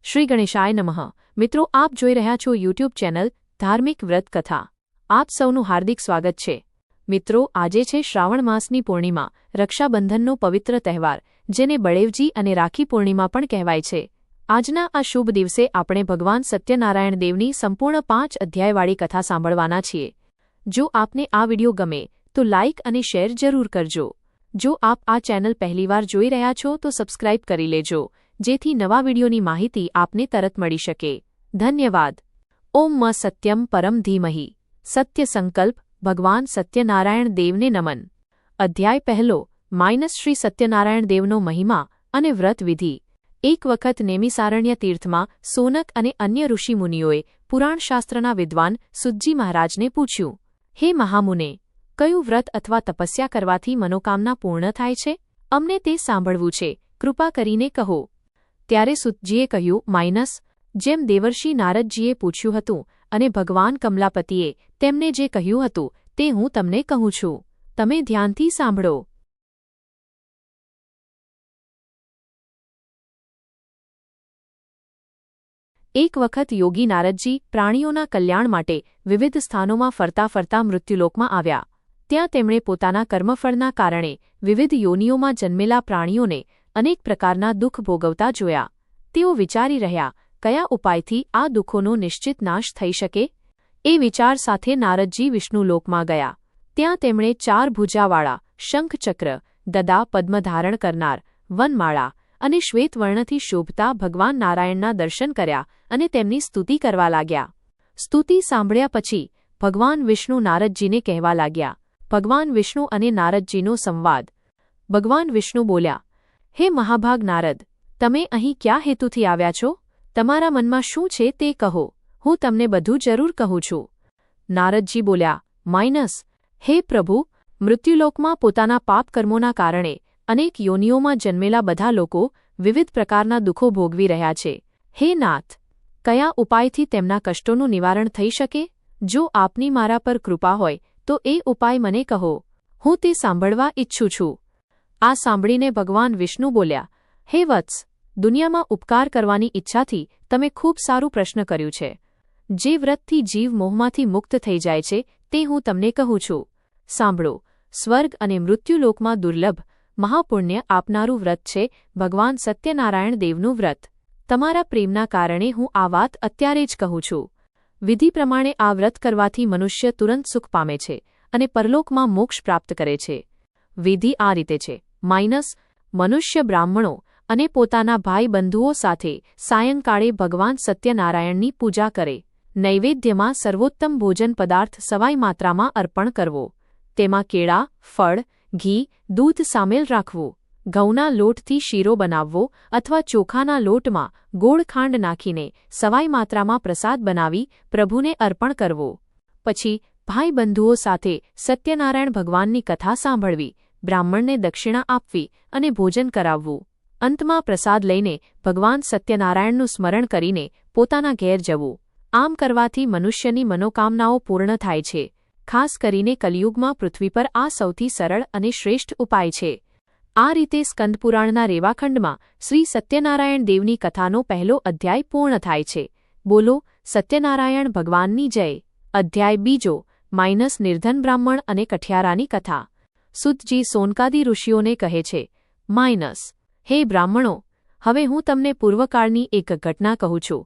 શ્રી ગણેશાય નમઃ। મિત્રો, આપ જોઈ રહ્યા છો યુટ્યુબ ચેનલ ધાર્મિક વ્રત કથા। આપ સૌનું હાર્દિક સ્વાગત છે। મિત્રો, આજે છે શ્રાવણ માસની પૂર્ણિમા, રક્ષાબંધનનો પવિત્ર તહેવાર, જેને બળેવજી અને રાખી પૂર્ણિમા પણ કહેવાય છે। આજના આ શુભ દિવસે આપણે ભગવાન સત્યનારાયણ દેવની સંપૂર્ણ 5 અધ્યાયવાળી કથા સાંભળવાના છીએ। જો આપને આ વિડિયો ગમે તો લાઇક અને શેર જરૂર કરજો। જો આપ આ ચેનલ પહેલીવાર જોઈ રહ્યા છો તો સબસ્ક્રાઇબ કરી લેજો, જેથી નવા વિડિયોની માહિતી આપને તરત મળી શકે। ધન્યવાદ। ઓમ મ સત્યમ પરમ ધીમહિ। સત્ય સંકલ્પ ભગવાન સત્યનારાયણ દેવને નમન। અધ્યાય પહેલો શ્રી સત્યનારાયણ દેવનો મહિમા અને વ્રત વિધિ। એક વખત નેમિસારણ્ય તીર્થમાં સોનક અને અન્ય ઋષિમુનિઓએ પુરાણશાસ્ત્રના વિદ્વાન સુતજી મહારાજને પૂછ્યું, હે મહામુને, કયું વ્રત અથવા તપસ્યા કરવાથી મનોકામના પૂર્ણ થાય છે? અમને તે સાંભળવું છે, કૃપા કરીને કહો। ત્યારે સુતજીએ કહ્યું, જેમ દેવર્ષિ નારદજીએ પૂછ્યું હતું અને ભગવાન કમલાપતિએ તેમને જે કહ્યું હતું તે હું તમને કહું છું, તમે ધ્યાનથી સાંભળો। એક વખત યોગી નારદજી પ્રાણીઓના કલ્યાણ માટે વિવિધ સ્થાનોમાં ફરતા ફરતા મૃત્યુલોકમાં આવ્યા। ત્યાં તેમણે પોતાના કર્મફળના કારણે વિવિધ યોનિઓમાં જન્મેલા પ્રાણીઓને અનેક પ્રકારના દુઃખ ભોગવતા જોયા। તેઓ વિચારી રહ્યા, કયા ઉપાયથી આ દુઃખોનો નિશ્ચિત નાશ થઈ શકે? એ વિચાર સાથે નારદજી વિષ્ણુલોકમાં ગયા। ત્યાં તેમણે 4 ભુજાવાળા, શંખચક્ર, ગદા, પદ્મ ધારણ કરનાર, વનમાળા અને શ્વેતવર્ણથી શોભતા ભગવાન નારાયણના દર્શન કર્યા અને તેમની સ્તુતિ કરવા લાગ્યા। સ્તુતિ સાંભળ્યા પછી ભગવાન વિષ્ણુ નારદજીને કહેવા લાગ્યા। ભગવાન વિષ્ણુ અને નારદજીનો સંવાદ। ભગવાન વિષ્ણુ બોલ્યા, હે મહાભાગ નારદ, તમે અહીં કયા હેતુથી આવ્યા છો? તમારા મનમાં શું છે તે કહો, હું તમને બધું જરૂર કહું છું। નારદજી બોલ્યા, હે પ્રભુ, મૃત્યુલોકમાં પોતાના પાપકર્મોના કારણે અનેક યોનિઓમાં જન્મેલા બધા લોકો વિવિધ પ્રકારના દુઃખો ભોગવી રહ્યા છે। હે નાથ, કયા ઉપાયથી તેમના કષ્ટોનું નિવારણ થઈ શકે? જો આપની મારા પર કૃપા હોય તો એ ઉપાય મને કહો, હું તે સાંભળવા ઈચ્છું છું। આ સાંભળીને ભગવાન વિષ્ણુ બોલ્યા, હે વત્સ, દુનિયામાં ઉપકાર કરવાની ઈચ્છાથી તમે ખૂબ સારું પ્રશ્ન કર્યું છે। જે વ્રતથી જીવ મોહમાંથી મુક્ત થઈ જાય છે તે હું તમને કહું છું। સાંભળો, સ્વર્ગ અને મૃત્યુલોકમાં દુર્લભ મહાપુણ્ય આપનારું વ્રત છે ભગવાન સત્યનારાયણ દેવનું વ્રત। તમારા પ્રેમના કારણે હું આ વાત અત્યારે જ કહું છું। વિધિ પ્રમાણે આ વ્રત કરવાથી મનુષ્ય તુરંત સુખ પામે છે અને પરલોકમાં મોક્ષ પ્રાપ્ત કરે છે। વિધિ આ રીતે છે, મનુષ્ય બ્રાહ્મણો અને પોતાના ભાઈ બંધુઓ સાથે સાયંકાળે ભગવાન સત્યનારાયણની પૂજા કરે। નૈવેદ્યમાં સર્વોત્તમ ભોજન પદાર્થ સવાઈ માત્રામાં અર્પણ કરવો। તેમાં કેળા, ફળ, ઘી, દૂધ સામેલ રાખવું। ઘઉંના લોટથી શીરો બનાવવો અથવા ચોખાના લોટમાં ગોળ ખાંડ નાખીને સવાઈ માત્રામાં પ્રસાદ બનાવી પ્રભુને અર્પણ કરવો। પછી ભાઈ બંધુઓ સાથે સત્યનારાયણ ભગવાનની કથા સાંભળવી, બ્રાહ્મણને દક્ષિણા આપવી અને ભોજન કરાવવું। અંતમાં પ્રસાદ લઈને ભગવાન સત્યનારાયણનું સ્મરણ કરીને પોતાના ઘેર જવું। આમ કરવાથી મનુષ્યની મનોકામનાઓ પૂર્ણ થાય છે। ખાસ કરીને કલિયુગમાં પૃથ્વી પર આ સૌથી સરળ અને શ્રેષ્ઠ ઉપાય છે। આ રીતે સ્કંદપુરાણના રેવાખંડમાં શ્રી સત્યનારાયણ દેવની કથાનો પહેલો અધ્યાય પૂર્ણ થાય છે। બોલો સત્યનારાયણ ભગવાનની જય। અધ્યાય બીજો નિર્ધન બ્રાહ્મણ અને કઠિયારાની કથા। સુતજી સોનકાદી ઋષિઓને કહે છે, હે બ્રાહ્મણો, હવે હું તમને પૂર્વકાળની એક ઘટના કહું છું।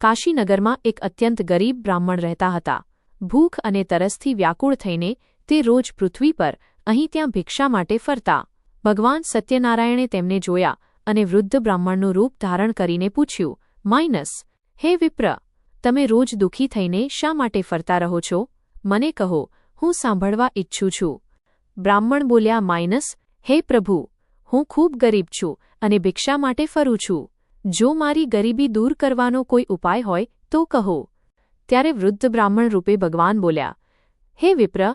કાશીનગરમાં એક અત્યંત ગરીબ બ્રાહ્મણ રહેતા હતા। ભૂખ અને તરસથી વ્યાકુળ થઈને તે રોજ પૃથ્વી પર અહીં ત્યાં ભિક્ષા માટે ફરતા। ભગવાન સત્યનારાયણે તેમને જોયા અને વૃદ્ધ બ્રાહ્મણનું રૂપ ધારણ કરીને પૂછ્યું, હે વિપ્ર, તમે રોજ દુઃખી થઈને શા માટે ફરતા રહો છો? મને કહો, હું સાંભળવા ઈચ્છું છું। બ્રાહ્મણ બોલ્યા, હે પ્રભુ, હું ખૂબ ગરીબ છું અને ભિક્ષા માટે ફરું છું। જો મારી ગરીબી દૂર કરવાનો કોઈ ઉપાય હોય તો કહો। ત્યારે વૃદ્ધ બ્રાહ્મણ રૂપે ભગવાન બોલ્યા, હે વિપ્ર,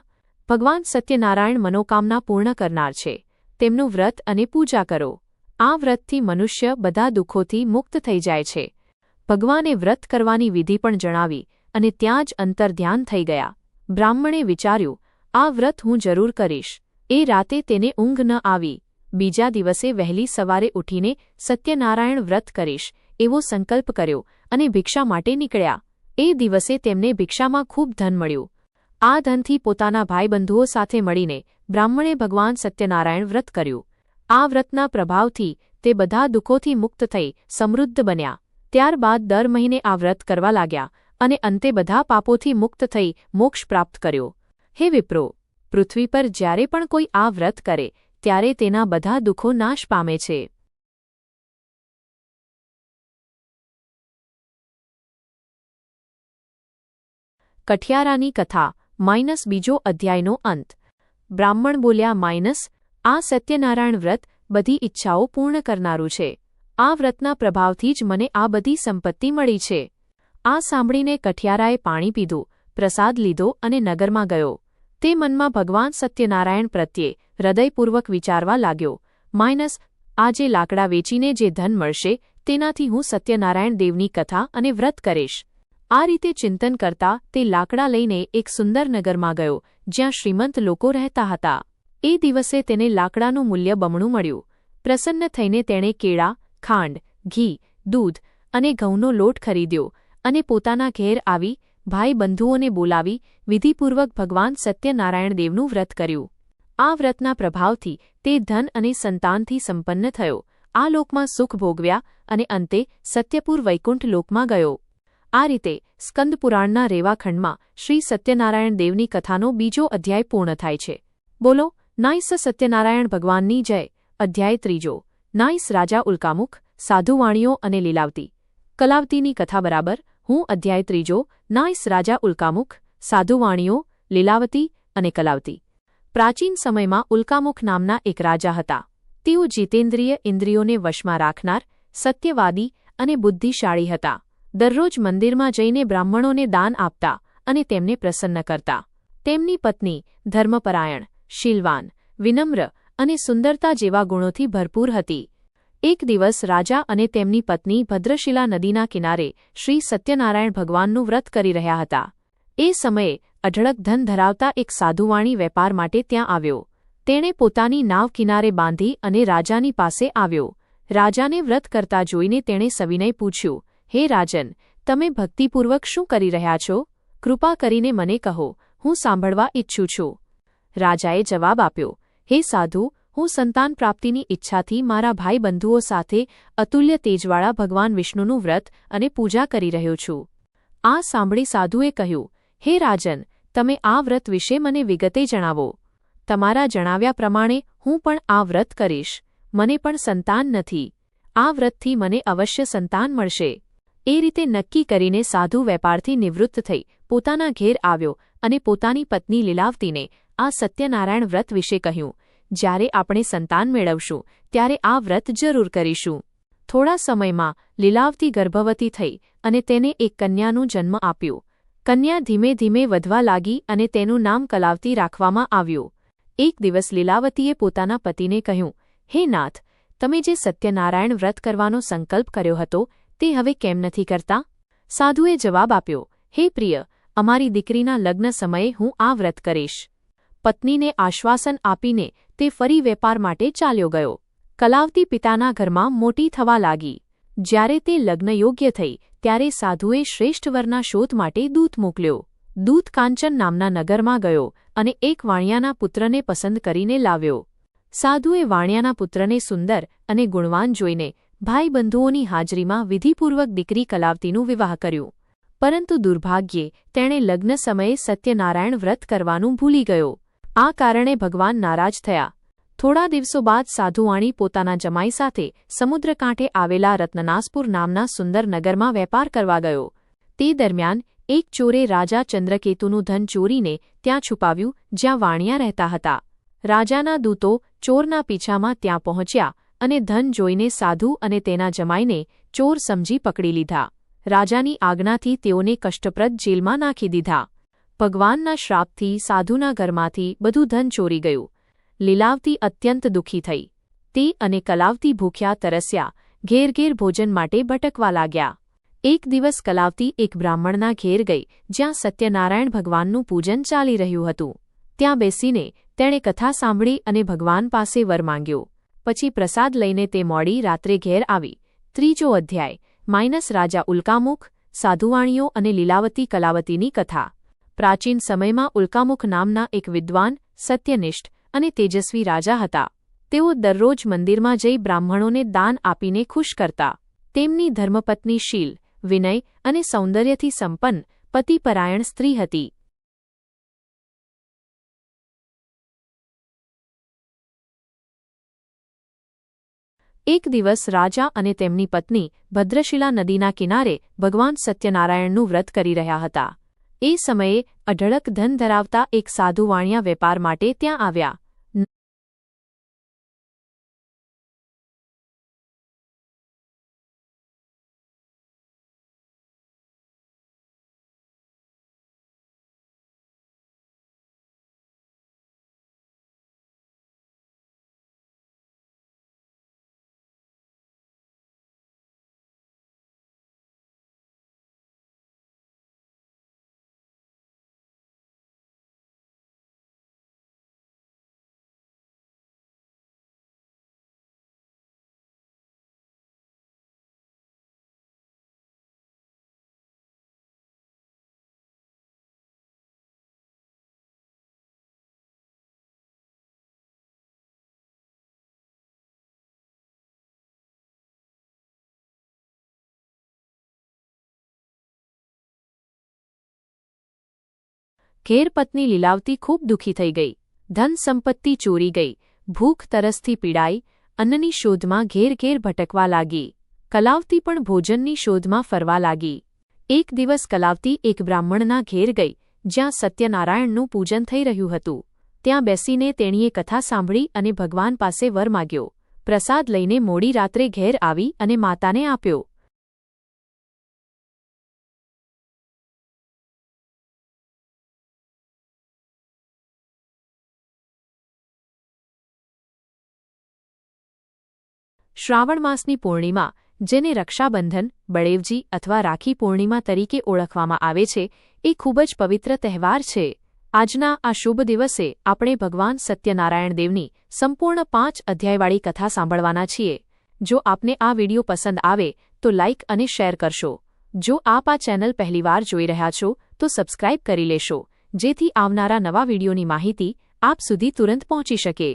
ભગવાન સત્યનારાયણ મનોકામના પૂર્ણ કરનાર છે। તેમનું વ્રત અને પૂજા કરો। આ વ્રતથી મનુષ્ય બધા દુઃખોથી મુક્ત થઈ જાય છે। ભગવાને વ્રત કરવાની વિધિ પણ જણાવી અને ત્યાં જ અંતર્ધ્યાન થઈ ગયા। બ્રાહ્મણે વિચાર્યું, આ વ્રત હું જરૂર કરીશ। એ રાતે તેને ઊંઘ ન આવી। બીજા દિવસે વહેલી સવારે ઉઠીને સત્યનારાયણ વ્રત કરીશ એવો સંકલ્પ કર્યો અને ભિક્ષા માટે નીકળ્યા. એ દિવસે તેમને ભિક્ષામાં ખૂબ ધન મળ્યું. આ ધનથી પોતાના ભાઈબંધુઓ સાથે મળીને બ્રાહ્મણે ભગવાન સત્યનારાયણ વ્રત કર્યું. આ વ્રતના પ્રભાવથી તે બધા દુઃખોથી મુક્ત થઈ સમૃદ્ધ બન્યા. ત્યારબાદ દર મહિને આ વ્રત કરવા લાગ્યા અને અંતે બધા પાપોથી મુક્ત થઈ મોક્ષ પ્રાપ્ત કર્યો. હે વિપ્રો, પૃથ્વી પર જ્યારે પણ કોઈ આ વ્રત કરે ત્યારે તેના બધા દુઃખો નાશ પામે છે. કઠિયારાની કથા -બીજો અધ્યાયનો અંત. બ્રાહ્મણ બોલ્યા -આ સત્યનારાયણ વ્રત બધી ઈચ્છાઓ પૂર્ણ કરનારું છે. આ વ્રતના પ્રભાવથી જ મને આ બધી સંપત્તિ મળી છે. આ સાંભળીને કઠિયારાએ પાણી પીધું, પ્રસાદ લીધો અને નગરમાં ગયો. તે મનમાં ભગવાન સત્યનારાયણ પ્રત્યે હૃદયપૂર્વક વિચારવા લાગ્યો. આજે લાકડા વેચીને જે ધન મળશે તેનાથી હું સત્યનારાયણ દેવની કથા અને વ્રત કરીશ. આ રીતે ચિંતન કરતા તે લાકડા લઈને એક સુંદર નગરમાં ગયો જ્યાં શ્રીમંત લોકો રહેતા હતા. એ દિવસે તેને લાકડાનું મૂલ્ય બમણું મળ્યું. પ્રસન્ન થઈને તેણે કેળા, ખાંડ, ઘી, દૂધ અને ઘઉંનો લોટ ખરીદ્યો અને પોતાના ઘેર આવી ભાઈબંધુઓને બોલાવી વિધિપૂર્વક ભગવાન સત્યનારાયણ દેવનું વ્રત કર્યું. આ વ્રતના પ્રભાવથી તે ધન અને સંતાનથી સંપન્ન થયો. આ લોકમાં સુખ ભોગવ્યા અને અંતે સત્યપુર વૈકુંઠ લોકમાં ગયો. આ રીતે સ્કંદપુરાણના રેવાખંડમાં શ્રી સત્યનારાયણ દેવની કથાનો બીજો અધ્યાય પૂર્ણ થાય છે. બોલો, નાઈસ સત્યનારાયણ ભગવાનની જય. અધ્યાય ત્રીજો. નાઈસ રાજા ઉલ્કામુખ, સાધુવાણીઓ અને લીલાવતી. કલાવતીની કથા બરાબર. હું અધ્યાય ત્રીજો. નાઈસ રાજા ઉલ્કામુખ, સાધુવાણીઓ, લીલાવતી અને કલાવતી. પ્રાચીન સમયમાં ઉલ્કામુખ નામના એક રાજા હતા. તેઓ જીતેન્દ્રિય ઇન્દ્રિયોને વશમાં રાખનાર, સત્યવાદી અને બુદ્ધિશાળી હતા. દરરોજ મંદિરમાં જઈને બ્રાહ્મણોને દાન આપતા અને તેમને પ્રસન્ન કરતા. તેમની પત્ની ધર્મપરાયણ, શીલવાન, વિનમ્ર અને સુંદરતા જેવા ગુણોથી ભરપૂર હતી. એક દિવસ રાજા અને તેમની પત્ની ભદ્રશિલા નદીના કિનારે શ્રી સત્યનારાયણ ભગવાનનું વ્રત કરી રહ્યા હતા. એ સમયે અઢળક ધન ધરાવતા એક સાધુવાણી વેપાર માટે ત્યાં આવ્યો. તેણે પોતાની નાવ કિનારે બાંધી અને રાજાની પાસે આવ્યો. રાજાને વ્રત કરતા જોઈને તેણે સવિનય પૂછ્યું, હે રાજન, તમે ભક્તિપૂર્વક શું કરી રહ્યા છો? કૃપા કરીને મને કહો, હું સાંભળવા ઈચ્છું છું. રાજાએ જવાબ આપ્યો, હે સાધુ, હું સંતાન પ્રાપ્તિની ઈચ્છાથી મારા ભાઈબંધુઓ સાથે અતુલ્ય તેજવાળા ભગવાન વિષ્ણુનું વ્રત અને પૂજા કરી રહ્યો છું. આ સાંભળી સાધુએ કહ્યું, હે રાજન, તમે આ વ્રત વિશે મને વિગતે જણાવો. તમારા જણાવ્યા પ્રમાણે હું પણ આ વ્રત કરીશ. મને પણ સંતાન નથી. આ વ્રતથી મને અવશ્ય સંતાન મળશે. એ રીતે નક્કી કરીને સાધુ વેપારથી નિવૃત્ત થઈ પોતાના ઘેર આવ્યો અને પોતાની પત્ની લીલાવતીને આ સત્યનારાયણ વ્રત વિશે કહ્યું. જ્યારે આપણે સંતાન મેળવશું ત્યારે આ વ્રત જરૂર કરીશું. થોડા સમયમાં લીલાવતી ગર્ભવતી થઈ અને તેને એક કન્યાનું જન્મ આપ્યો. કન્યા ધીમે ધીમે વધવા લાગી અને તેનું નામ કલાવતી રાખવામાં આવ્યું. એક દિવસ લીલાવતીએ પોતાના પતિને કહ્યું, હે નાથ, તમે જે સત્યનારાયણ વ્રત કરવાનો સંકલ્પ કર્યો હતો તે હવે કેમ નથી કરતા? સાધુએ જવાબ આપ્યો, હે પ્રિય, અમારી દીકરીના લગ્ન સમયે હું આ વ્રત કરીશ. પત્નીને આશ્વાસન આપીને તે ફરી વેપાર માટે ચાલ્યો ગયો. કલાવતી પિતાના ઘરમાં મોટી થવા લાગી. જ્યારે તે લગ્નયોગ્ય થઈ ત્યારે સાધુએ શ્રેષ્ઠ વરના શોધ માટે દૂત મોકલ્યો. દૂત કાંચન નામના નગરમાં ગયો અને એક વાણિયાના પુત્રને પસંદ કરીને લાવ્યો. સાધુએ વાણિયાના પુત્રને સુંદર અને ગુણવાન જોઈને ભાઈબંધુઓની હાજરીમાં વિધિપૂર્વક દીકરી કલાવતીનું વિવાહ કર્યું. પરંતુ દુર્ભાગ્યે તેણે લગ્ન સમયે સત્યનારાયણ વ્રત કરવાનું ભૂલી ગયો. આ કારણે ભગવાન નારાજ થયા. થોડા દિવસો બાદ સાધુવાણી પોતાના જમાઈ સાથે સમુદ્રકાંઠે આવેલા રત્નનાસપુર નામના સુંદર નગરમાં વેપાર કરવા ગયો. તે દરમિયાન એક ચોરે રાજા ચંદ્રકેતુનું ધન ચોરીને ત્યાં છુપાવ્યું જ્યાં વાણિયા રહેતા હતા. રાજાના દૂતો ચોરના પીછામાં ત્યાં પહોંચ્યા અને ધન જોઈને સાધુ અને તેના જમાઈને ચોર સમજી પકડી લીધા. રાજાની આજ્ઞાથી તેઓને કષ્ટપ્રદ જેલમાં નાખી દીધા. ભગવાનના શ્રાપથી સાધુના ઘરમાંથી બધું ધન ચોરી ગયું. લીલાવતી અત્યંત દુઃખી થઈ. તે અને કલાવતી ભૂખ્યા તરસ્યા ઘેર ઘેર ભોજન માટે ભટકવા લાગ્યા. એક દિવસ કલાવતી એક બ્રાહ્મણના ઘેર ગઈ જ્યાં સત્યનારાયણ ભગવાનનું પૂજન ચાલી રહ્યું હતું. ત્યાં બેસીને તેણે કથા સાંભળી અને ભગવાન પાસે વર માંગ્યો. પછી પ્રસાદ લઈને તે મોડી રાત્રે ઘેર આવી. ત્રીજો અધ્યાય. માઇનસ રાજા ઉલ્કામુખ, સાધુવાણીઓ અને લીલાવતી કલાવતીની કથા. પ્રાચીન સમયમાં ઉલ્કામુખ નામના એક વિદ્વાન, સત્યનિષ્ઠ અને તેજસ્વી રાજા હતા. તેઓ દરરોજ મંદિરમાં જઈ બ્રાહ્મણોને દાન આપીને ખુશ કરતા. તેમની ધર્મપત્ની શીલ, વિનય અને સૌંદર્યથી સંપન્ન, પતિપરાયણ સ્ત્રી હતી. એક દિવસ રાજા અને તેમની પત્ની ભદ્રશિલા નદીના કિનારે ભગવાન સત્યનારાયણનું વ્રત કરી રહ્યા હતા. એ સમયે અઢળક ધન ધરાવતા એક સાધુ વાણિયા વેપાર માટે ત્યાં આવ્યા. ઘેર પત્ની લીલાવતી ખૂબ દુઃખી થઈ ગઈ. ધન સંપત્તિ ચોરી ગઈ, ભૂખ તરસથી પીડાઈ, અન્નની શોધમાં ઘેર ઘેર ભટકવા લાગી. કલાવતી પણ ભોજનની શોધમાં ફરવા લાગી. એક દિવસ કલાવતી એક બ્રાહ્મણના ઘેર ગઈ, જ્યાં સત્યનારાયણનું પૂજન થઈ રહ્યું હતું. ત્યાં બેસીને તેણીએ કથા સાંભળી અને ભગવાન પાસે વર માગ્યો. પ્રસાદ લઈને મોડી રાત્રે ઘેર આવી અને માતાને આપ્યો. શ્રાવણ માસની પૂર્ણિમા, જેને રક્ષાબંધન, બળેવજી અથવા રાખી પૂર્ણિમા તરીકે ઓળખવામાં આવે છે, એ ખૂબ જ પવિત્ર તહેવાર છે. આજના આ શુભ દિવસે આપણે ભગવાન સત્યનારાયણ દેવની સંપૂર્ણ 5 અધ્યાયવાળી કથા સાંભળવાના છીએ. જો આપને આ વિડિયો પસંદ આવે તો લાઇક અને શેર કરશો. જો આપ આ ચેનલ પહેલીવાર જોઈ રહ્યા છો તો સબસ્ક્રાઇબ કરી લેશો, જેથી આવનારા નવા વિડિયોની માહિતી આપ સુધી તુરંત પહોંચી શકે.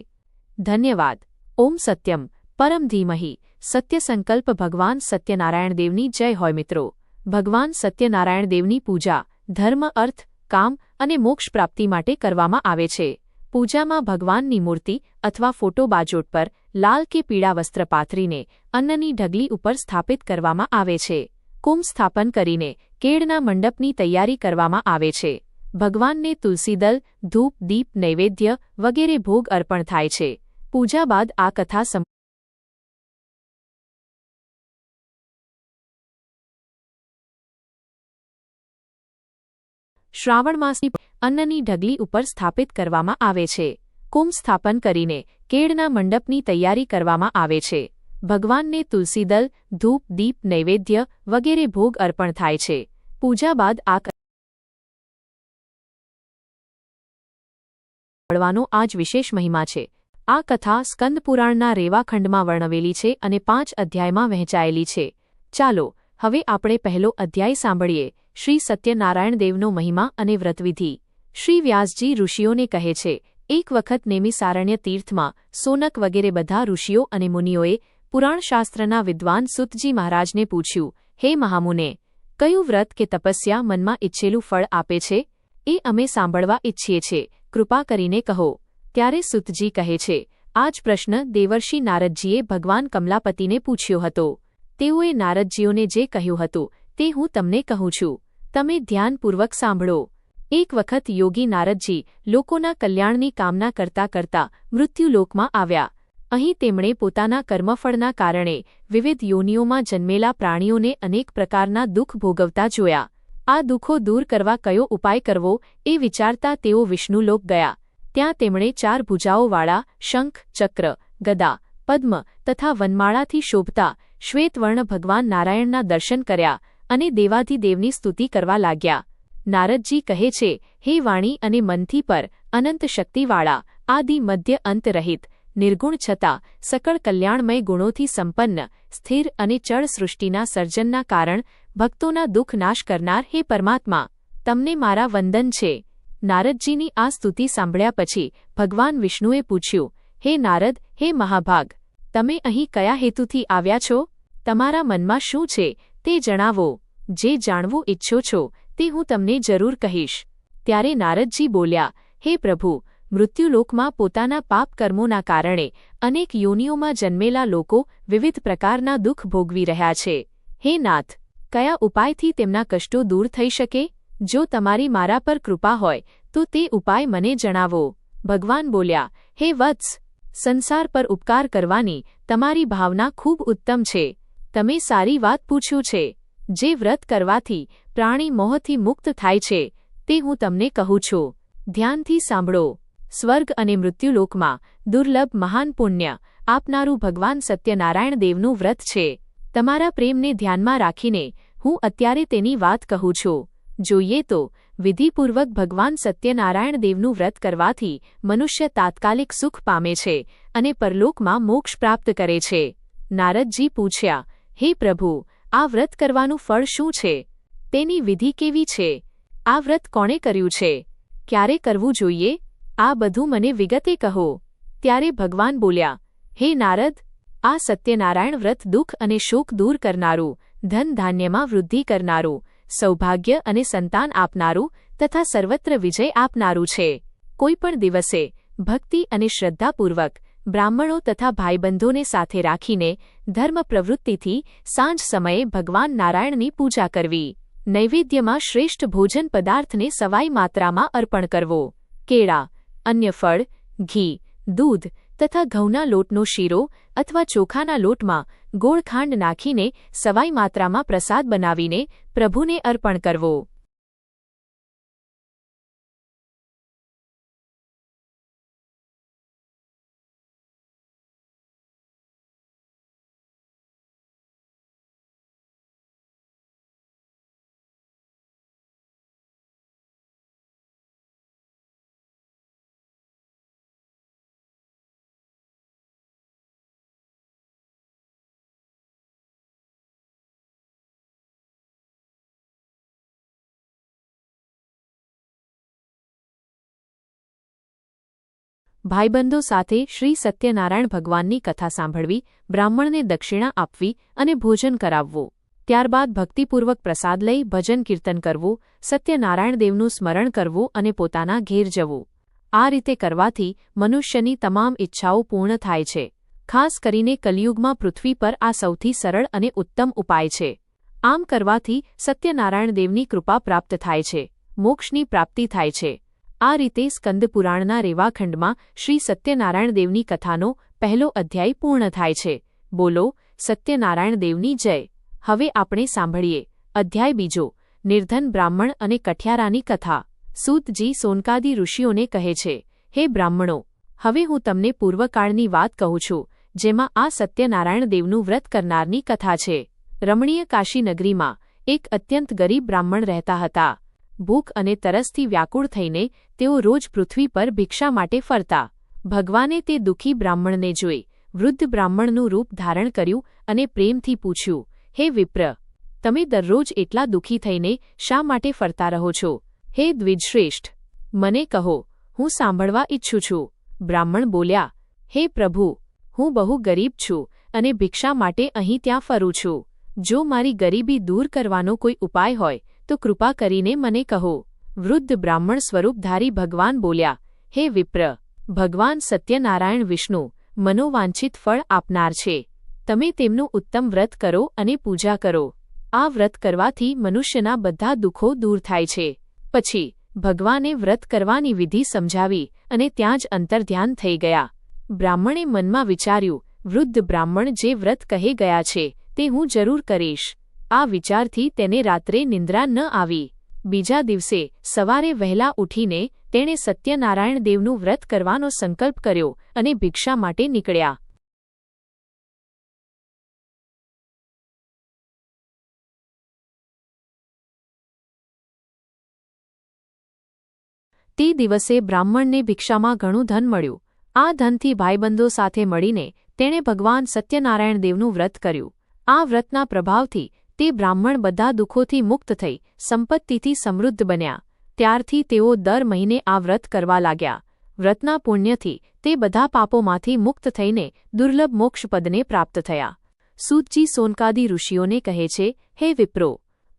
ધન્યવાદ. ઓમ સત્યમ પરમ ધીમહિ સત્ય સંકલ્પ. ભગવાન સત્યનારાયણ દેવની જય હોય મિત્રો. ભગવાન સત્યનારાયણ દેવની પૂજા ધર્મ, અર્થ, કામ અને મોક્ષ પ્રાપ્તિ માટે કરવામાં આવે છે. પૂજામાં ભગવાનની મૂર્તિ અથવા ફોટો બાજોટ પર લાલ કે પીળા વસ્ત્ર પાથરીને અન્નની ઢગલી ઉપર સ્થાપિત કરવામાં આવે છે. કુંભ સ્થાપન કરીને કેળના મંડપની તૈયારી કરવામાં આવે છે. ભગવાનને તુલસીદલ, ધૂપ, દીપ, નૈવેદ્ય વગેરે ભોગ અર્પણ થાય છે. પૂજા બાદ આ કથા શ્રાવણ માસની અન્નની ઢગલી ઉપર સ્થાપિત કરવામાં આવે છે. કુંભ સ્થાપન કરીને કેળના મંડપની તૈયારી કરવામાં આવે છે. ભગવાનને તુલસીદલ, ધૂપ, દીપ, નૈવેદ્ય વગેરે ભોગ અર્પણ થાય છે. પૂજા બાદ આ મળવાનો આ જ વિશેષ મહિમા છે. આ કથા સ્કંદ પુરાણના રેવા ખંડમાં વર્ણવેલી છે અને 5 અધ્યાયમાં વહેંચાયેલી છે. ચાલો હવે આપણે પહેલો અધ્યાય સાંભળીએ. શ્રી સત્યનારાયણ દેવનો મહિમા અને વ્રતવિધિ. શ્રી વ્યાસજી ઋષિઓને કહે છે, એક વખત નેમિસારણ્ય તીર્થમાં સોનક વગેરે બધા ઋષિઓ અને મુનિઓએ પુરાણશાસ્ત્રના વિદ્વાન સુતજી મહારાજને પૂછ્યું, હે મહામુને, કયું વ્રત કે તપસ્યા મનમાં ઇચ્છેલું ફળ આપે છે? એ અમે સાંભળવા ઇચ્છીએ છીએ, કૃપા કરીને કહો. ત્યારે સુતજી કહે છે, આ જ પ્રશ્ન દેવર્ષિ નારદજીએ ભગવાન કમલાપતિને પૂછ્યો હતો. તેઓએ નારદજીઓને જે કહ્યું હતું તે હું તમને કહું છું. તમે ધ્યાનપૂર્વક સાંભળો. એક વખત યોગી નારદજી લોકોના કલ્યાણની કામના કરતા કરતા મૃત્યુલોકમાં આવ્યા. અહીં તેમણે પોતાના કર્મફળના કારણે વિવિધ યોનિઓમાં જન્મેલા પ્રાણીઓને અનેક પ્રકારના દુઃખ ભોગવતા જોયા. આ દુઃખો દૂર કરવા કયો ઉપાય કરવો એ વિચારતા તેઓ વિષ્ણુલોક ગયા. ત્યાં તેમણે 4 ભુજાઓવાળા શંખ, ચક્ર, ગદા, પદ્મ તથા વનમાળાથી શોભતા શ્વેતવર્ણ ભગવાન નારાયણના દર્શન કર્યા અને દેવાધિદેવની સ્તુતિ કરવા લાગ્યા. નારદજી કહે છે, હે વાણી અને મનથી પર, અનંત શક્તિવાળા, આદિ મધ્ય અંત રહિત, નિર્ગુણ છતાં સકળ કલ્યાણમય ગુણોથી સંપન્ન સ્થિર અને ચળ સૃષ્ટિના સર્જનના કારણ ભક્તોના દુઃખ નાશ કરનાર હે પરમાત્મા, તમને મારા વંદન છે. નારદજીની આ સ્તુતિ સાંભળ્યા પછી ભગવાન વિષ્ણુએ પૂછ્યું, હે નારદ, હે મહાભાગ, તમે અહીં કયા હેતુથી આવ્યા છો? તમારા મનમાં શું છે તે જણાવો. જે જાણવું ઈચ્છો છો તે હું તમને જરૂર કહીશ. ત્યારે નારદજી બોલ્યા, હે પ્રભુ, મૃત્યુલોકમાં પોતાના પાપ કર્મોના કારણે અનેક યોનિઓમાં જન્મેલા લોકો વિવિધ પ્રકારના દુઃખ ભોગવી રહ્યા છે. હે નાથ, કયા ઉપાયથી તેમના કષ્ટો દૂર થઈ શકે? જો તમારી મારા પર કૃપા હોય તો તે ઉપાય મને જણાવો. ભગવાન બોલ્યા, હે વત્સ, સંસાર પર ઉપકાર કરવાની તમારી ભાવના ખૂબ ઉત્તમ છે. તમે સારી વાત પૂછ્યું છે. જે વ્રત કરવાથી પ્રાણી મોહથી મુક્ત થાય છે તે હું તમને કહું છું. ધ્યાનથી સાંભળો. સ્વર્ગ અને મૃત્યુલોકમાં દુર્લભ મહાન પુણ્ય આપનારું ભગવાન સત્યનારાયણ દેવનું વ્રત છે. તમારા પ્રેમને ધ્યાનમાં રાખીને હું અત્યારે તેની વાત કહું છું. જોઈએ તો વિધિપૂર્વક ભગવાન સત્યનારાયણ દેવનું વ્રત કરવાથી મનુષ્ય તાત્કાલિક સુખ પામે છે અને પરલોકમાં મોક્ષ પ્રાપ્ત કરે છે. નારદજી પૂછ્યા, હે પ્રભુ, આ વ્રત કરવાનું ફળ શું છે? તેની વિધિ કેવી છે? આ વ્રત કોણે કર્યું છે? ક્યારે કરવું જોઈએ? આ બધું મને વિગતે કહો. ત્યારે ભગવાન બોલ્યા, હે નારદ, આ સત્યનારાયણ વ્રત દુઃખ અને શોક દૂર કરનારું, ધન ધાન્યમાં વૃદ્ધિ કરનારું, સૌભાગ્ય અને સંતાન આપનારું તથા સર્વત્ર વિજય આપનારું છે. કોઈપણ દિવસે ભક્તિ અને શ્રદ્ધાપૂર્વક બ્રાહ્મણો તથા ભાઈબંધોને સાથે રાખીને ધર્મ પ્રવૃત્તિથી સાંજ સમયે ભગવાન નારાયણની પૂજા કરવી. નૈવેદ્યમાં શ્રેષ્ઠ ભોજન પદાર્થને સવાઈ માત્રામાં અર્પણ કરવો. કેળા, અન્ય ફળ, ઘી, દૂધ તથા ઘઉંના લોટનો શીરો અથવા ચોખાના લોટમાં ગોળ ખાંડ નાખીને સવાઈ માત્રામાં પ્રસાદ બનાવીને પ્રભુને અર્પણ કરવો. ભાઈબંધો સાથે શ્રી સત્યનારાયણ ભગવાનની કથા સાંભળવી, બ્રાહ્મણને દક્ષિણા આપવી અને ભોજન કરાવવું. ત્યારબાદ ભક્તિપૂર્વક પ્રસાદ લઈ ભજન કીર્તન કરવું, સત્યનારાયણ દેવનું સ્મરણ કરવું અને પોતાના ઘેર જવું. આ રીતે કરવાથી મનુષ્યની તમામ ઈચ્છાઓ પૂર્ણ થાય છે. ખાસ કરીને કલિયુગમાં પૃથ્વી પર આ સૌથી સરળ અને ઉત્તમ ઉપાય છે. આમ કરવાથી સત્યનારાયણ દેવની કૃપા પ્રાપ્ત થાય છે, મોક્ષની પ્રાપ્તિ થાય છે. આ રીતે સ્કંદપુરાણના રેવાખંડમાં શ્રી સત્યનારાયણ દેવની કથાનો પહેલો અધ્યાય પૂર્ણ થાય છે. બોલો સત્યનારાયણ દેવની જય. હવે આપણે સાંભળીએ અધ્યાય બીજો, નિર્ધન બ્રાહ્મણ અને કઠિયારાની કથા. સૂતજી સોનકાદી ઋષિઓને કહે છે, હે બ્રાહ્મણો, હવે હું તમને પૂર્વકાળની વાત કહું છું, જેમાં આ સત્યનારાયણ દેવનું વ્રત કરનારની કથા છે. રમણીય કાશી નગરીમાં એક અત્યંત ગરીબ બ્રાહ્મણ રહેતા હતા. ભૂખ અને તરસથી વ્યાકુળ થઈને તેઓ રોજ પૃથ્વી પર ભિક્ષા માટે ફરતા. ભગવાને તે દુઃખી બ્રાહ્મણને જોઈ વૃદ્ધ બ્રાહ્મણનું રૂપ ધારણ કર્યું અને પ્રેમથી પૂછ્યું, હે વિપ્ર, તમે દરરોજ એટલા દુઃખી થઈને શા માટે ફરતા રહો છો? હે દ્વિજશ્રેષ્ઠ, મને કહો, હું સાંભળવા ઈચ્છું છું. બ્રાહ્મણ બોલ્યા, હે પ્રભુ, હું બહુ ગરીબ છું અને ભિક્ષા માટે અહીં ત્યાં ફરું છું. જો મારી ગરીબી દૂર કરવાનો કોઈ ઉપાય હોય તો કૃપા કરીને મને કહો. વૃદ્ધ બ્રાહ્મણ સ્વરૂપધારી ભગવાન બોલ્યા, હે વિપ્ર, ભગવાન સત્યનારાયણ વિષ્ણુ મનોવાંછિત ફળ આપનાર છે. તમે તેમનું ઉત્તમ વ્રત કરો અને પૂજા કરો. આ વ્રત કરવાથી મનુષ્યના બધા દુઃખો દૂર થાય છે. પછી ભગવાને વ્રત કરવાની વિધિ સમજાવી અને ત્યાં જ અંતર્ધ્યાન થઈ ગયા. બ્રાહ્મણે મનમાં વિચાર્યું, વૃદ્ધ બ્રાહ્મણ જે વ્રત કહે ગયા છે તે હું જરૂર કરીશ. આ વિચારથી તેને રાત્રે નિંદ્રા ન આવી. બીજા દિવસે સવારે વહેલા ઉઠીને તેણે સત્યનારાયણ દેવનું વ્રત કરવાનો સંકલ્પ કર્યો અને ભિક્ષા માટે નીકળ્યા. તે દિવસે બ્રાહ્મણને ભિક્ષામાં ઘણું ધન મળ્યું. આ ધનથી ભાઈબંધો સાથે મળીને તેણે ભગવાન સત્યનારાયણ દેવનું વ્રત કર્યું. આ વ્રતના પ્રભાવથી તે બ્રાહ્મણ બધા દુઃખોથી મુક્ત થઈ સંપત્તિથી સમૃદ્ધ બન્યા. ત્યારથી તેઓ દર મહિને આ વ્રત કરવા લાગ્યા. વ્રતના પુણ્યથી તે બધા પાપોમાંથી મુક્ત થઈને દુર્લભ મોક્ષપદને પ્રાપ્ત થયા. સૂતજી સોનકાદી ઋષિઓને કહે છે, હે વિપ્રો,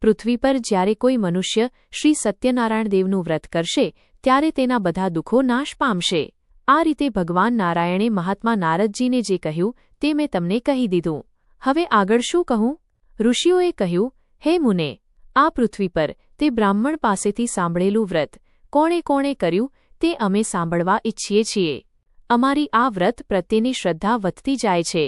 પૃથ્વી પર જ્યારે કોઈ મનુષ્ય શ્રી સત્યનારાયણ દેવનું વ્રત કરશે ત્યારે તેના બધા દુઃખો નાશ પામશે. આ રીતે ભગવાન નારાયણે મહાત્મા નારદજીને જે કહ્યું તે મેં તમને કહી દીધું. હવે આગળ શું કહું? ઋષિઓએ કહ્યું, હે મુને, આ પૃથ્વી પર તે બ્રાહ્મણ પાસેથી સાંભળેલું વ્રત કોણે કોણે કર્યું તે અમે સાંભળવા ઈચ્છીએ છીએ. અમારી આ વ્રત પ્રત્યેની શ્રદ્ધા વધતી જાય છે.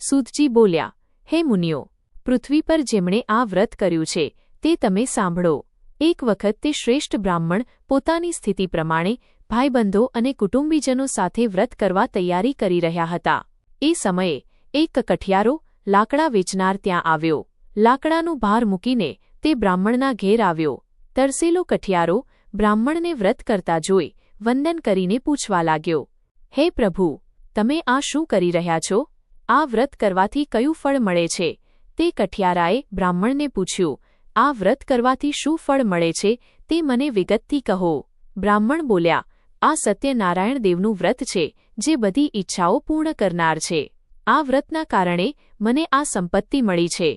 સૂતજી બોલ્યા, હે મુનિઓ, પૃથ્વી પર જેમણે આ વ્રત કર્યું છે તે તમે સાંભળો. એક વખત તે શ્રેષ્ઠ બ્રાહ્મણ પોતાની સ્થિતિ પ્રમાણે ભાઈબંધો અને કુટુંબીજનો સાથે વ્રત કરવા તૈયારી કરી રહ્યા હતા. એ સમયે એક કઠિયારો લાકડા વેચનાર ત્યાં આવ્યો. લાકડાનું ભાર મૂકીને તે બ્રાહ્મણના ઘેર આવ્યો. તરસેલો કઠિયારો બ્રાહ્મણને વ્રત કરતા જોઈ વંદન કરીને પૂછવા લાગ્યો, હે પ્રભુ, તમે આ શું કરી રહ્યા છો? આ વ્રત કરવાથી કયું ફળ મળે છે? તે કઠિયારાએ બ્રાહ્મણને પૂછ્યું, આ વ્રત કરવાથી શું ફળ મળે છે તે મને વિગતથી કહો. બ્રાહ્મણ બોલ્યા, આ સત્યનારાયણ દેવનું વ્રત છે જે બધી ઈચ્છાઓ પૂર્ણ કરનાર છે. આ વ્રતના કારણે મને આ સંપત્તિ મળી છે.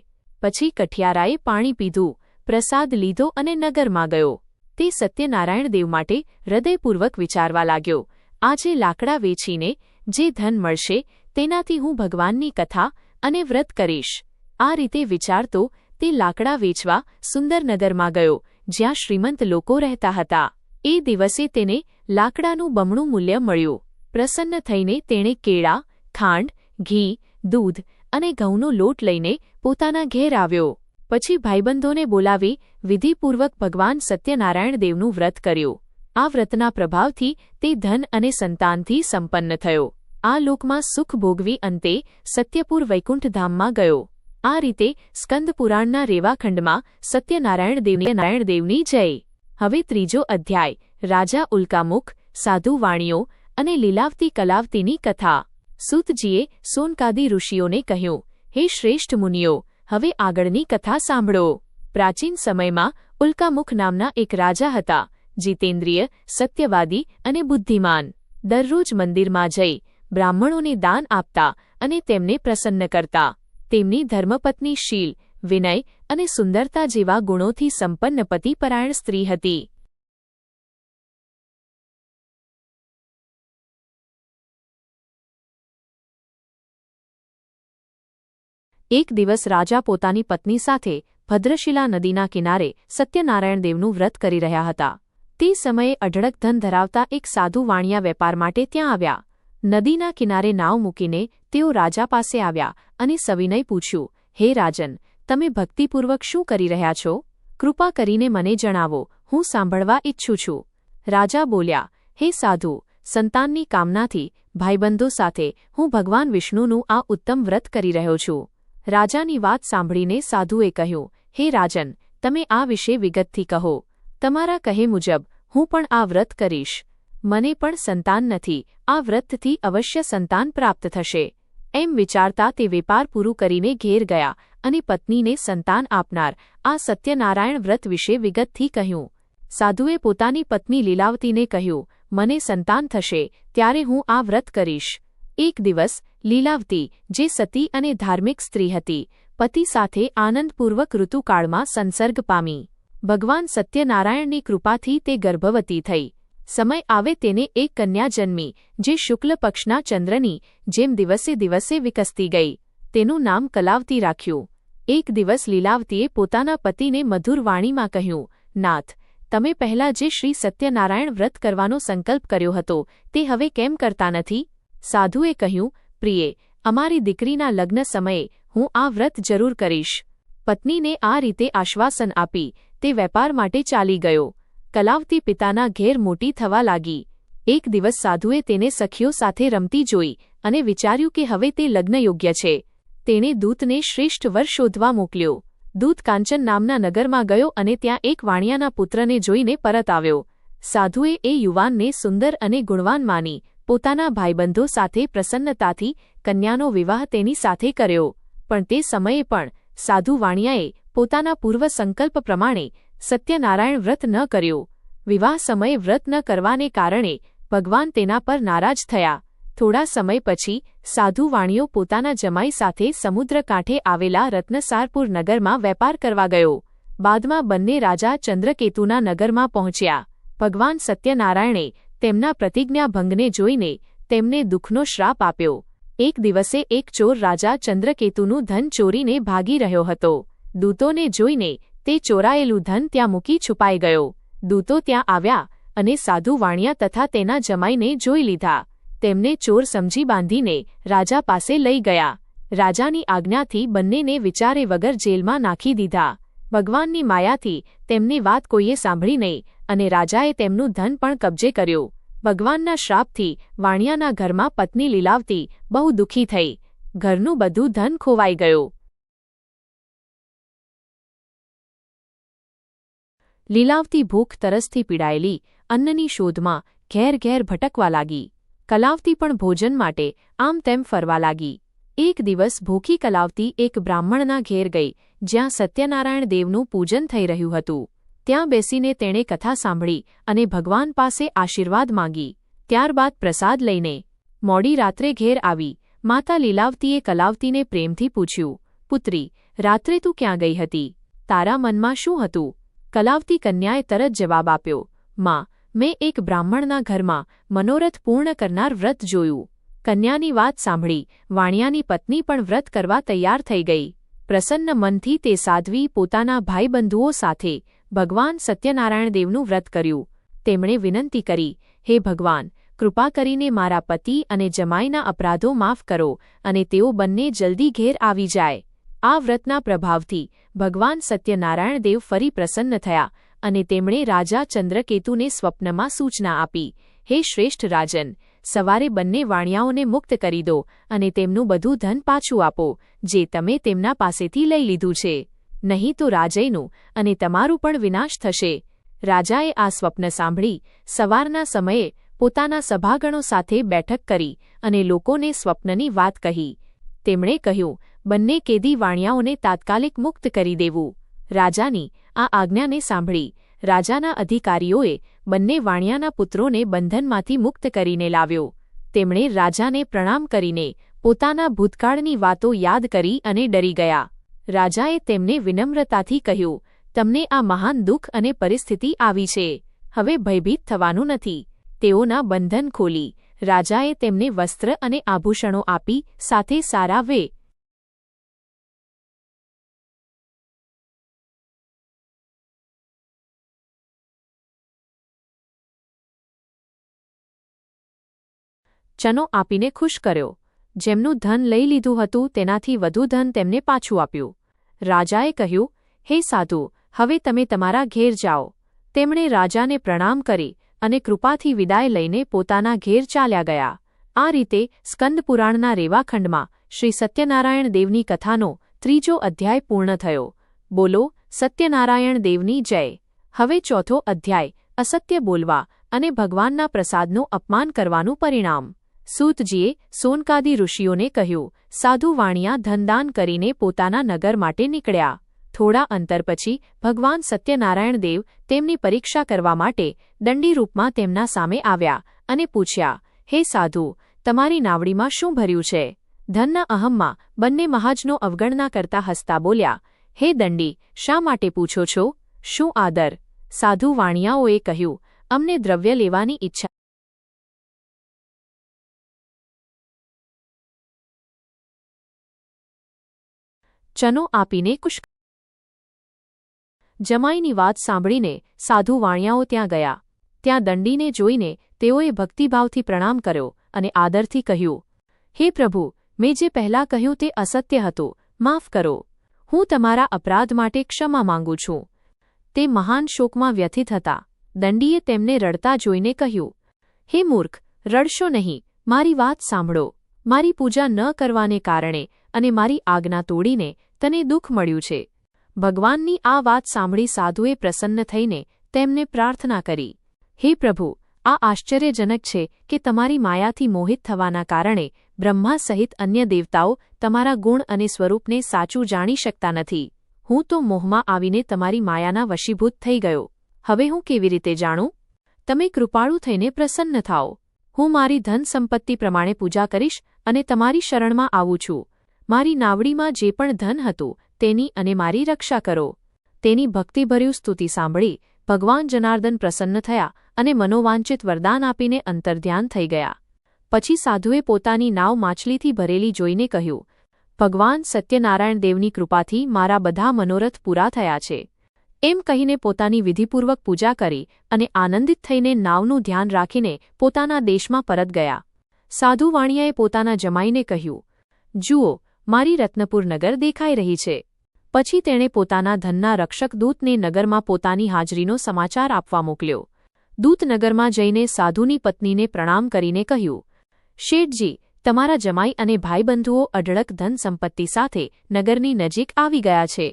પછી કઠિયારાએ પાણી પીધું, પ્રસાદ લીધો અને નગરમાં ગયો. તે સત્યનારાયણ દેવ માટે હૃદયપૂર્વક વિચારવા લાગ્યો, આજે લાકડા વેચીને જે ધન મળશે તેનાથી હું ભગવાનની કથા અને વ્રત કરીશ. આ રીતે વિચારતો તે લાકડા વેચવા સુંદર નગરમાં ગયો જ્યાં શ્રીમંત લોકો રહેતા હતા. એ દિવસે તેને લાકડાનું બમણું મૂલ્ય મળ્યું. પ્રસન્ન થઈને તેણે કેળા, ખાંડ, ઘી, દૂધ અને ઘઉંનો લોટ લઈને પોતાના ઘેર આવ્યો. પછી ભાઈબંધોને બોલાવી વિધિપૂર્વક ભગવાન સત્યનારાયણ દેવનું વ્રત કર્યું. આ વ્રતના પ્રભાવથી તે ધન અને સંતાનથી સંપન્ન થયો. આ લોકમાં સુખ ભોગવી અંતે સત્યપુર વૈકુંઠધામમાં ગયો. આ રીતે સ્કંદ પુરાણના રેવાખંડમાં સત્યનારાયણ દેવની જય. હવે ત્રીજો અધ્યાય, રાજા ઉલ્કામુખ, સાધુ વાણીઓ અને લીલાવતી કલાવતીની કથા. સૂતજીએ સોનકાદી ઋષિઓને કહ્યું, હે શ્રેષ્ઠ મુનિઓ, હવે આગળની કથા સાંભળો. પ્રાચીન સમયમાં ઉલ્કામુખ નામના એક રાજા હતા, જીતેન્દ્રિય, સત્યવાદી અને બુદ્ધિમાન. દરરોજ મંદિરમાં જઈ બ્રાહ્મણોને દાન આપતા અને તેમને પ્રસન્ન કરતા. તેમની ધર્મપત્ની શીલ, વિનય અને સુંદરતા જેવા ગુણોથી સંપન્ન પતિપરાયણ સ્ત્રી હતી. એક દિવસ રાજા પોતાની પત્ની સાથે ભદ્રશિલા નદીના કિનારે સત્યનારાયણ દેવનું વ્રત કરી રહ્યા હતા. તે સમયે અઢળક ધન ધરાવતા એક સાધુ વાણિયા વેપાર માટે ત્યાં આવ્યા. નદીના કિનારે નાવ મૂકીને તેઓ રાજા પાસે આવ્યા અને સવિનય પૂછ્યું, હે રાજન, તમે ભક્તિપૂર્વક શું કરી રહ્યા છો? કૃપા કરીને મને જણાવો, હું સાંભળવા ઈચ્છું છું. રાજા બોલ્યા, હે સાધુ, સંતાનની કામનાથી ભાઈબંધો સાથે હું ભગવાન વિષ્ણુનું આ ઉત્તમ વ્રત કરી રહ્યો છું. રાજાની વાત સાંભળીને સાધુએ કહ્યું, હે રાજન, તમે આ વિશે વિગતથી કહો. તમારા કહે મુજબ હું પણ આ વ્રત કરીશ. મને પણ સંતાન નથી, આ વ્રતથી અવશ્ય સંતાન પ્રાપ્ત થશે. એમ વિચારતા તે વેપાર પૂરું કરીને ઘેર ગયા અને પત્નીને સંતાન આપનાર આ સત્યનારાયણ વ્રત વિશે વિગતથી કહ્યું. સાધુએ પોતાની પત્ની લીલાવતીને કહ્યું, મને સંતાન થશે ત્યારે હું આ વ્રત કરીશ. એક દિવસ લીલાવતી, જે સતી અને ધાર્મિક સ્ત્રી હતી, પતિ સાથે આનંદપૂર્વક ઋતુકાળમાં સંસર્ગ પામી. ભગવાન સત્યનારાયણની કૃપાથી તે ગર્ભવતી થઈ. સમય આવે તેને એક કન્યા જન્મી, જે શુક્લ પક્ષના ચંદ્રની જેમ દિવસે દિવસે વિકસતી ગઈ. તેનું નામ કલાવતી રાખ્યું. એક દિવસ લીલાવતીએ પોતાના પતિને મધુર વાણીમાં કહ્યું, નાથ, તમે પહેલા જે શ્રી સત્યનારાયણ વ્રત કરવાનો સંકલ્પ કર્યો હતો તે હવે કેમ કરતા નથી? સાધુએ કહ્યું, પ્રિયે, અમારી દીકરીના લગ્ન સમયે હું આ વ્રત જરૂર કરીશ. પત્નીને આ રીતે આશ્વાસન આપી તે વેપાર માટે ચાલી ગયો. કલાવતી પિતાના ઘેર મોટી થવા લાગી. એક દિવસ સાધુએ તેને સખીઓ સાથે રમતી જોઈ અને વિચાર્યું કે હવે તે લગ્નયોગ્ય છે. તેણે દૂતને શ્રેષ્ઠ વર શોધવા મોકલ્યો. દૂત કાંચન નામના નગરમાં ગયો અને ત્યાં એક વાણિયાના પુત્રને જોઈને પરત આવ્યો. સાધુએ એ યુવાનને સુંદર અને ગુણવાન માની પોતાના ભાઈબંધો સાથે પ્રસન્નતાથી કન્યાનો વિવાહ તેની સાથે કર્યો, પણ તે સમયે પણ સાધુ વાણિયાએ પોતાના પૂર્વ સંકલ્પ પ્રમાણે સત્યનારાયણ વ્રત ન કર્યો. વિવાહ સમયે વ્રત ન કરવાને કારણે ભગવાન તેના પર નારાજ થયા. થોડા સમય પછી સાધુ વાણિયો પોતાના જમાઈ સાથે સમુદ્ર કાંઠે આવેલા રત્નસારપુર નગરમાં વેપાર કરવા ગયો. બાદમાં બંને રાજા ચંદ્રકેતુના નગરમાં પહોંચ્યા. ભગવાન સત્યનારાયણે તેમના પ્રતિજ્ઞા ભંગને જોઈને તેમને દુઃખનો શ્રાપ આપ્યો. એક દિવસે એક ચોર રાજા ચંદ્રકેતુનું ધન ચોરીને ભાગી રહ્યો હતો. દૂતોને જોઈને તે ચોરાયેલું ધન ત્યાં મૂકી છુપાઈ ગયો. દૂતો ત્યાં આવ્યા અને સાધુ વાણિયા તથા તેના જમાઈને જોઈ લીધા. તેમને ચોર સમજી બાંધીને રાજા પાસે લઈ ગયા. રાજાની આજ્ઞાથી બંનેને વિચારે વગર જેલમાં નાખી દીધા. ભગવાનની માયાથી તેમની વાત કોઈએ સાંભળી નહીં અને રાજાએ તેમનું ધન પણ કબજે કર્યું. ભગવાનના શ્રાપથી વાણિયાના ઘરમાં પત્ની લીલાવતી બહુ દુઃખી થઈ. ઘરનું બધું ધન ખોવાઈ ગયું. લીલાવતી ભૂખ તરસથી પીડાયેલી અન્નની શોધમાં ઘેર ઘેર ભટકવા લાગી. કલાવતી પણ ભોજન માટે આમ તેમ ફરવા લાગી. એક દિવસ ભૂખી કલાવતી એક બ્રાહ્મણના ઘેર ગઈ જ્યાં સત્યનારાયણ દેવનું પૂજન થઈ રહ્યું હતું. ત્યાં બેસીને તેણે કથા સાંભળી અને ભગવાન પાસે આશીર્વાદ માંગી. ત્યારબાદ પ્રસાદ લઈને મોડી રાત્રે ઘેર આવી. માતા લીલાવતીએ કલાવતીને પ્રેમથી પૂછ્યું, પુત્રી, રાત્રે તું ક્યાં ગઈ હતી? તારા મનમાં શું હતું? કલાવતી કન્યાએ તરત જવાબ આપ્યો, માં, મેં એક બ્રાહ્મણના ઘરમાં મનોરથ પૂર્ણ કરનાર વ્રત જોયું. કન્યાની વાત સાંભળી વાણિયાની પત્ની પણ વ્રત કરવા તૈયાર થઈ ગઈ. પ્રસન્ન મનથી તે સાધ્વી પોતાના ભાઈબંધુઓ સાથે ભગવાન સત્યનારાયણ દેવનું વ્રત કર્યું. તેમણે વિનંતી કરી, હે ભગવાન, કૃપા કરીને મારા પતિ અને જમાઈના અપરાધો માફ કરો અને તેઓ બંને જલ્દી ઘેર આવી જાય. આ વ્રતના પ્રભાવથી ભગવાન સત્યનારાયણ દેવ ફરી પ્રસન્ન થયા અને તેમણે રાજા ચંદ્રકેતુને સ્વપ્નમાં સૂચના આપી, હે શ્રેષ્ઠ રાજન, સવારે બંને વાણિયાઓને મુક્ત કરી દો અને તેમનું બધું ધન પાછું આપો જે તમે તેમના પાસેથી લઈ લીધું છે. નહીં તો રાજયનું અને તમારું પણ વિનાશ થશે. રાજાએ આ સ્વપ્ન સાંભળી સવારના સમયે પોતાના સભાગણો સાથે બેઠક કરી અને લોકોને સ્વપ્નની વાત કહી. તેમણે કહ્યું, બંને કેદી વાણિયાઓને તાત્કાલિક મુક્ત કરી દેવું. રાજાની આ આજ્ઞાને સાંભળી રાજાના અધિકારીઓએ બંને વાણિયાના પુત્રોને બંધનમાંથી મુક્ત કરીને લાવ્યો. તેમણે રાજાને પ્રણામ કરીને પોતાના ભૂતકાળની વાતો યાદ કરી અને ડરી ગયા. રાજાએ તેમને વિનમ્રતાથી કહ્યું, તમને આ મહાન દુઃખ અને પરિસ્થિતિ આવી છે. હવે ભયભીત થવાનું નથી. તેઓના બંધન ખોલી રાજાએ તેમને વસ્ત્ર અને આભૂષણો આપી સાથે સારા વે ચનો આપીને ખુશ કર્યો. જેમનું ધન લઈ લીધું હતું તેનાથી વધુ ધન તેમને પાછું આપ્યું. રાજાએ કહ્યું, હે સાધુ, હવે તમે તમારા ઘેર જાઓ. તેમણે રાજાને પ્રણામ કરી અને કૃપાથી વિદાય લઈને પોતાના ઘેર ચાલ્યા ગયા. આ રીતે સ્કંદપુરાણના રેવાખંડમાં શ્રી સત્યનારાયણ દેવની કથાનો 3જો અધ્યાય પૂર્ણ થયો. બોલો સત્યનારાયણ દેવની જય. હવે 4થો અધ્યાય અસત્ય બોલવા અને ભગવાનના પ્રસાદનું અપમાન કરવાનું પરિણામ. સૂતજીએ સોનકાદી ઋષિઓને કહ્યું, સાધુ વાણિયા ધનદાન કરીને પોતાના નગર માટે નીકળ્યા. થોડા અંતર પછી ભગવાન સત્યનારાયણ દેવ તેમની પરીક્ષા કરવા માટે દંડી રૂપમાં તેમના સામે આવ્યા અને પૂછ્યા, હે સાધુ, તમારી નાવડીમાં શું ભર્યું છે? ધનના અહમમાં બંને મહાજનો અવગણના કરતા હસતા બોલ્યા, હે દંડી, શા માટે પૂછો છો? શું આદર? સાધુ વાણિયાઓએ કહ્યું, અમને દ્રવ્ય લેવાની ઈચ્છા ચનો આપીને કુશ. જમાઈની વાત સાંભળીને સાધુ વાણિયાઓ ત્યાં ગયા. ત્યાં દંડીને જોઈને તેઓએ ભક્તિભાવથી પ્રણામ કર્યો અને આદરથી કહ્યું, હે પ્રભુ, મેં જે પહેલાં કહ્યું તે અસત્ય હતું, માફ કરો. હું તમારા અપરાધ માટે ક્ષમા માંગુ છું. તે મહાન શોકમાં વ્યથિત હતા. દંડીએ તેમને રડતા જોઈને કહ્યું, હે મૂર્ખ, રડશો નહીં, મારી વાત સાંભળો. મારી પૂજા ન કરવાને કારણે અને મારી આજ્ઞા તોડીને તને દુઃખ મળ્યું છે. ભગવાનની આ વાત સાંભળી સાધુએ પ્રસન્ન થઈને તેમને પ્રાર્થના કરી, હે પ્રભુ, આ આશ્ચર્યજનક છે કે તમારી માયાથી મોહિત થવાના કારણે બ્રહ્મા સહિત અન્ય દેવતાઓ તમારા ગુણ અને સ્વરૂપને સાચું જાણી શકતા નથી. હું તો મોહમાં આવીને તમારી માયાના વશીભૂત થઈ ગયો. હવે હું કેવી રીતે જાણું? તમે કૃપાળુ થઈને પ્રસન્ન થાઓ. હું મારી ધન સંપત્તિ પ્રમાણે પૂજા કરીશ અને તમારી શરણમાં આવું છું. મારી નાવડીમાં જે પણ ધન હતું તેની અને મારી રક્ષા કરો. તેની ભક્તિભર્યું સ્તુતિ સાંભળી ભગવાન જનાર્દન પ્રસન્ન થયા અને મનોવાંચિત વરદાન આપીને અંતર્ધ્યાન થઈ ગયા. પછી સાધુએ પોતાની નાવ માછલીથી ભરેલી જોઈને કહ્યું, ભગવાન સત્યનારાયણ દેવની કૃપાથી મારા બધા મનોરથ પૂરા થયા છે. એમ કહીને પોતાની વિધિપૂર્વક પૂજા કરી અને આનંદિત થઈને નાવનું ધ્યાન રાખીને પોતાના દેશમાં પરત ગયા. સાધુ વાણિયાએ પોતાના જમાઈને કહ્યું, જુઓ, મારી રત્નપુર નગર દેખાઈ રહી છે. પછી તેણે પોતાના ધનના રક્ષક દૂતને નગરમાં પોતાની હાજરીનો સમાચાર આપવા મોકલ્યો. દૂત નગરમાં જઈને સાધુની પત્નીને પ્રણામ કરીને કહ્યું, શેઠજી, તમારા જમાઈ અને ભાઈબંધુઓ અઢળક ધન સંપત્તિ સાથે નગરની નજીક આવી ગયા છે.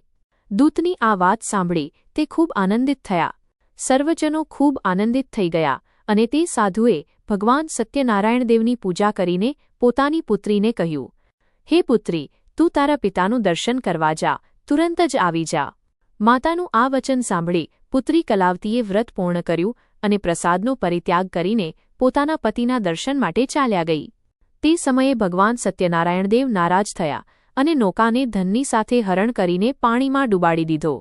દૂતની આ વાત સાંભળી તે ખૂબ આનંદિત થયા. સર્વજનો ખૂબ આનંદિત થઈ ગયા અને તે સાધુએ ભગવાન સત્યનારાયણ દેવની પૂજા કરીને પોતાની પુત્રીને કહ્યું, હે પુત્રી, તું તારા પિતાનું દર્શન કરવા જા, તુરંત જ આવી જા. માતાનું આ વચન સાંભળી પુત્રી કલાવતીએ વ્રત પૂર્ણ કર્યું અને પ્રસાદનો પરિત્યાગ કરીને પોતાના પતિના દર્શન માટે ચાલ્યા ગઈ. તે સમયે ભગવાન સત્યનારાયણ દેવ નારાજ થયા અને નૌકાને ધનની સાથે હરણ કરીને પાણીમાં ડૂબાડી દીધો.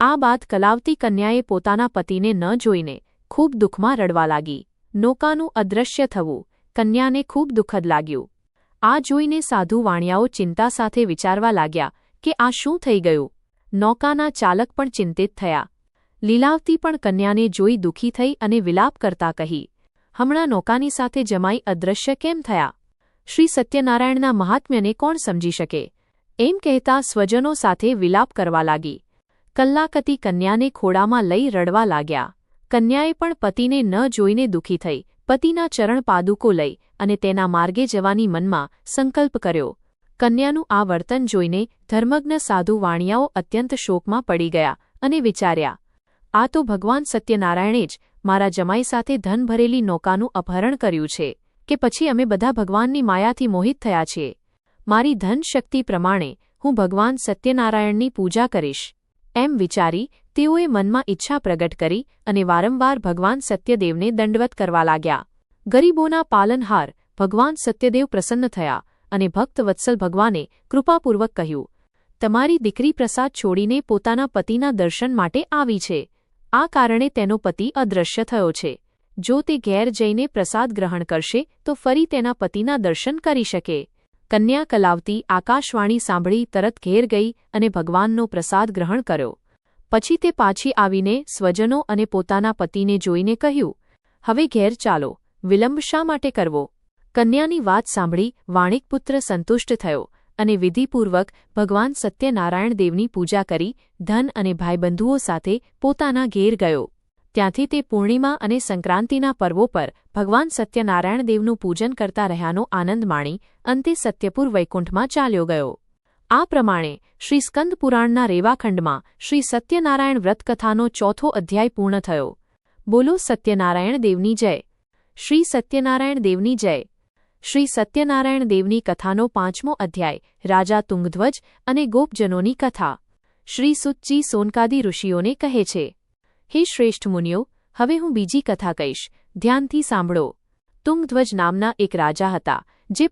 આ બાદ કલાવતી કન્યાએ પોતાના પતિને ન જોઈને ખૂબ દુઃખમાં રડવા લાગી. નૌકાનું અદૃશ્ય થવું કન્યાને ખૂબ દુઃખદ લાગ્યું. આ જોઈને સાધુ વાણિયાઓ ચિંતા સાથે વિચારવા લાગ્યા કે આ શું થઈ ગયું. નૌકાના ચાલક પણ ચિંતિત થયા. લીલાવતી પણ કન્યાને જોઈ દુઃખી થઈ અને વિલાપ કરતા કહી, હમણાં નૌકાની સાથે જમાઈ અદૃશ્ય કેમ થયા? શ્રી સત્યનારાયણના મહાત્મ્યને કોણ સમજી શકે? એમ કહેતા સ્વજનો સાથે વિલાપ કરવા લાગી. કલ્લાકતી કન્યાને ખોળામાં લઈ રડવા લાગ્યા. કન્યાએ પણ પતિને ન જોઈને દુઃખી થઈ પતિના ચરણ પાદુકો લઈ અને તેના માર્ગે જવાની મનમાં સંકલ્પ કર્યો. કન્યાનું આ વર્તન જોઈને ધર્મજ્ઞ સાધુ વાણિયાઓ અત્યંત શોકમાં પડી ગયા અને વિચાર્યા, આ તો ભગવાન સત્યનારાયણે જ મારા જમાઈ સાથે ધન ભરેલી નૌકાનું અપહરણ કર્યું છે કે પછી અમે બધા ભગવાનની માયાથી મોહિત થયા છીએ. મારી ધન શક્તિ પ્રમાણે હું ભગવાન સત્યનારાયણની પૂજા કરીશ. એમ વિચારી તેઓએ મનમાં ઈચ્છા પ્રગટ કરી અને વારંવાર ભગવાન સત્યદેવને દંડવત કરવા લાગ્યા. ગરીબોના પાલનહાર ભગવાન સત્યદેવ પ્રસન્ન થયા અને ભક્ત વત્સલ ભગવાને કૃપાપૂર્વક કહ્યું, તમારી દીકરી પ્રસાદ છોડીને પોતાના પતિના દર્શન માટે આવી છે. આ કારણે તેનો પતિ અદૃશ્ય થયો છે. જો તે ઘેર જઈને પ્રસાદ ગ્રહણ કરશે તો ફરી તેના પતિના દર્શન કરી શકે. કન્યા કલાવતી આકાશવાણી સાંભળી તરત ઘેર ગઈ અને ભગવાનનો પ્રસાદ ગ્રહણ કર્યો. પછી તે પાછી આવીને સ્વજનો અને પોતાના પતિને જોઈને કહ્યું, હવે ઘેર ચાલો, વિલંબ શા માટે કરવો? કન્યાની વાત સાંભળી વાણિકપુત્ર સંતુષ્ટ થયો અને વિધિપૂર્વક ભગવાન સત્યનારાયણ દેવની પૂજા કરી ધન અને ભાઈબંધુઓ સાથે પોતાના ઘેર ગયો. ત્યાંથી તે પૂર્ણિમા અને સંક્રાંતિના પર્વો પર ભગવાન સત્યનારાયણ દેવનું પૂજન કરતા રહ્યાનો આનંદ માણી અંતે સત્યપુર વૈકુંઠમાં ચાલ્યો ગયો. આ પ્રમાણે શ્રી સ્કંદ પુરાણના રેવાખંડમાં શ્રી સત્યનારાયણ વ્રતકથાનો 4થો અધ્યાય પૂર્ણ થયો. બોલો સત્યનારાયણ દેવની જય. શ્રી સત્યનારાયણ દેવની જય. શ્રી સત્યનારાયણ દેવની કથાનો 5મો અધ્યાય રાજા તુંગધ્વજ અને ગોપજનોની કથા. શ્રી સુતજી સોનકાદી ઋષિઓને કહે છે, હે શ્રેષ્ઠ મુનિઓ, હવે હું બીજી કથા કહીશ, ધ્યાનથી સાંભળો. તુંગધ્વજ નામના એક રાજા હતા જે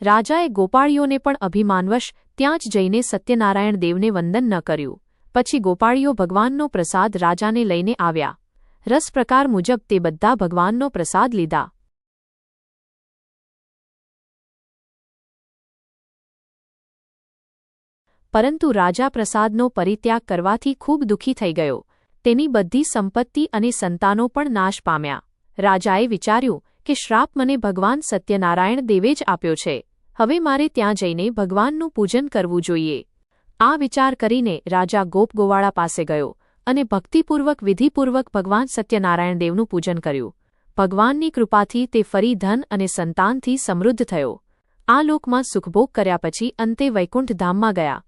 રાજાએ ગોપાળીઓને પણ અભિમાનવશ ત્યાં જ જઈને સત્યનારાયણ દેવને વંદન ન કર્યું. પછી ગોપાળીઓ ભગવાનનો પ્રસાદ રાજાને લઈને આવ્યા. રસ પ્રકાર મુજબ તે બધા ભગવાનનો પ્રસાદ લીધા. પરંતુ રાજા પ્રસાદનો પરિત્યાગ કરવાથી ખૂબ દુઃખી થઈ ગયો. તેની બધી સંપત્તિ અને સંતાનો પણ નાશ પામ્યા. રાજાએ વિચાર્યું કે શ્રાપ મને ભગવાન સત્યનારાયણ દેવે જ આપ્યો છે. હવે મારે ત્યાં જઈને ભગવાનનું પૂજન કરવું જોઈએ. આ વિચાર કરીને રાજા ગોપગોવાળા પાસે ગયો અને ભક્તિપૂર્વક વિધિપૂર્વક ભગવાન સત્યનારાયણ દેવનું પૂજન કર્યું. ભગવાનની કૃપાથી તે ફરી ધન અને સંતાનથી સમૃદ્ધ થયો. આ લોકમાં સુખભોગ કર્યા પછી અંતે વૈકુંઠ ધામમાં ગયા.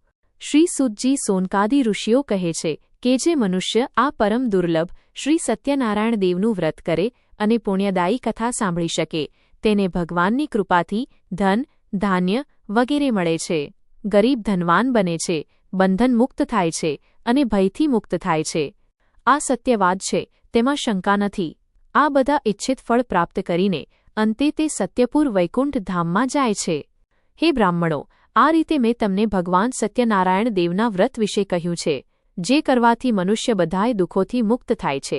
શ્રી સુતજી સોનકાદી ઋષિઓ કહે છે કે જે મનુષ્ય આ પરમ દુર્લભ શ્રી સત્યનારાયણ દેવનું વ્રત કરે અને પુણ્યદાયી કથા સાંભળી શકે તેને ભગવાનની કૃપાથી ધન ધાન્ય વગેરે મળે છે, ગરીબ ધનવાન બને છે, બંધન મુક્ત થાય છે અને ભયથી મુક્ત થાય છે. આ સત્યવાદ છે, તેમાં શંકા નથી. આ બધા ઇચ્છિત ફળ પ્રાપ્ત કરીને અંતે તે સત્યપુર વૈકુંઠ ધામમાં જાય છે. હે બ્રાહ્મણો, આ રીતે મેં તમને ભગવાન સત્યનારાયણ દેવના વ્રત વિશે કહ્યું છે, જે કરવાથી મનુષ્ય બધાય દુઃખોથી મુક્ત થાય છે.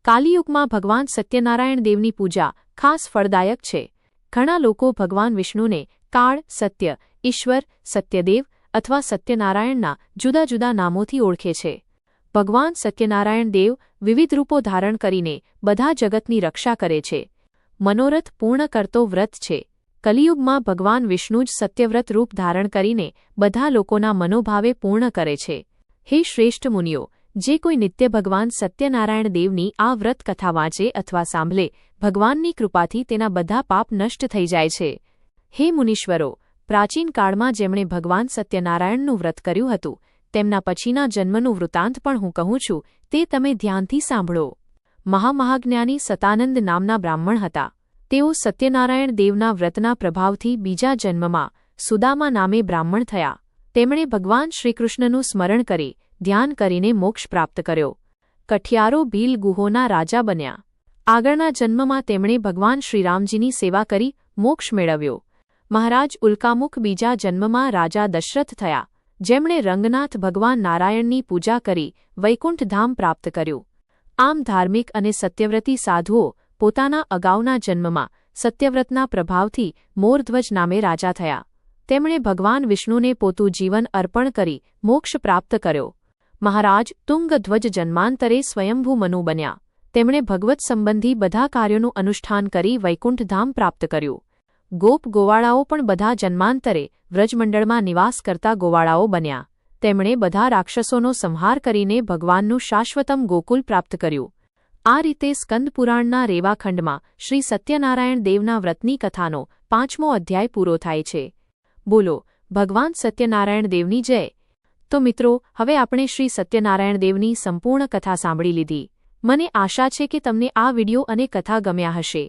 કાલિયુગમાં ભગવાન સત્યનારાયણ દેવની પૂજા ખાસ ફળદાયક છે. ઘણા લોકો ભગવાન વિષ્ણુને કાળ, સત્ય, ઈશ્વર, સત્યદેવ અથવા સત્યનારાયણના જુદા જુદા નામોથી ઓળખે છે. ભગવાન સત્યનારાયણ દેવ વિવિધ રૂપો ધારણ કરીને બધા જગતની રક્ષા કરે છે. મનોરથ પૂર્ણ કરતો વ્રત છે. કલિયુગમાં ભગવાન વિષ્ણુ જ સત્યવ્રત રૂપ ધારણ કરીને બધા લોકોના મનોભાવે પૂર્ણ કરે છે. હે શ્રેષ્ઠ મુનિઓ, જે કોઈ નિત્ય ભગવાન સત્યનારાયણ દેવની આ વ્રત કથા વાંચે અથવા સાંભળે, ભગવાનની કૃપાથી તેના બધા પાપ નષ્ટ થઈ જાય છે. હે મુનીશ્વરો, પ્રાચીન કાળમાં જેમણે ભગવાન સત્યનારાયણનું વ્રત કર્યું હતું, તેમના પછીના જન્મનું વૃત્તાંત પણ હું કહું છું, તે તમે ધ્યાનથી સાંભળો. મહામહાજ્ઞાની સતાનંદ નામના બ્રાહ્મણ હતા. તેઓ સત્યનારાયણ દેવના વ્રતના પ્રભાવથી બીજા જન્મમાં સુદામા નામે બ્રાહ્મણ થયા. તેમણે ભગવાન શ્રીકૃષ્ણનું સ્મરણ કરી ધ્યાન કરીને મોક્ષ પ્રાપ્ત કર્યો. કઠિયારો ભીલ ગુહોના રાજા બન્યા. આગળના જન્મમાં તેમણે ભગવાન શ્રીરામજીની સેવા કરી મોક્ષ મેળવ્યો. મહારાજ ઉલ્કામુખ બીજા જન્મમાં રાજા દશરથ થયા, જેમણે રંગનાથ ભગવાન નારાયણની પૂજા કરી વૈકુંઠ ધામ પ્રાપ્ત કર્યું. આમ ધાર્મિક અને સત્યવ્રતી સાધુઓ પોતાના અગાઉના જન્મમાં સત્યવ્રતના પ્રભાવથી મોરધ્વજ નામે રાજા થયા. તેમણે ભગવાન વિષ્ણુને પોતું જીવન અર્પણ કરી મોક્ષ પ્રાપ્ત કર્યો. મહારાજ તુંગધ્વજ જન્માંતરે સ્વયંભૂ મનુ બન્યા. તેમણે ભગવત સંબંધી બધા કાર્યોનું અનુષ્ઠાન કરી વૈકુંઠ ધામ પ્રાપ્ત કર્યું. ગોપ ગોવાળાઓ પણ બધા જન્માંતરે વ્રજમંડળમાં નિવાસ કરતા ગોવાળાઓ બન્યા. તેમણે બધા રાક્ષસોનો સંહાર કરીને ભગવાનનું શાશ્વતમ ગોકુલ પ્રાપ્ત કર્યું. આ રીતે સ્કંદપુરાણના રેવાખંડમાં શ્રી સત્યનારાયણ દેવના વ્રતની કથાનો 5મો અધ્યાય પૂરો થાય છે. બોલો ભગવાન સત્યનારાયણ દેવની જય. તો મિત્રો, હવે આપણે શ્રી સત્યનારાયણ દેવની સંપૂર્ણ કથા સાંભળી લીધી. મને આશા છે કે તમને આ વિડિયો અને કથા ગમ્યા હશે.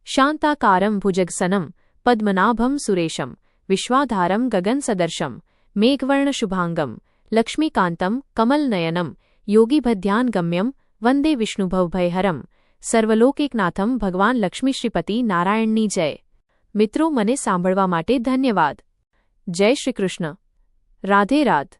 શાંતાકારમ ભુજગસનમ પદ્મનાભમ સુરેશમ વિશ્વાધારમ ગગનસદર્શમ મેઘવર્ણ શુભાંગમ લક્ષ્મીકાંતમ કમલનયનમ યોગીભધ્યાનગમ્યમ વંદે વિષ્ણુભવભયહરમ સર્વલોકૈકનાથમ ભગવાન લક્ષ્મીશ્રીપતિ નારાયણની જય. મિત્રો, મને સાંભળવા માટે ધન્યવાદ. જય શ્રી કૃષ્ણ. રાધે રાધ.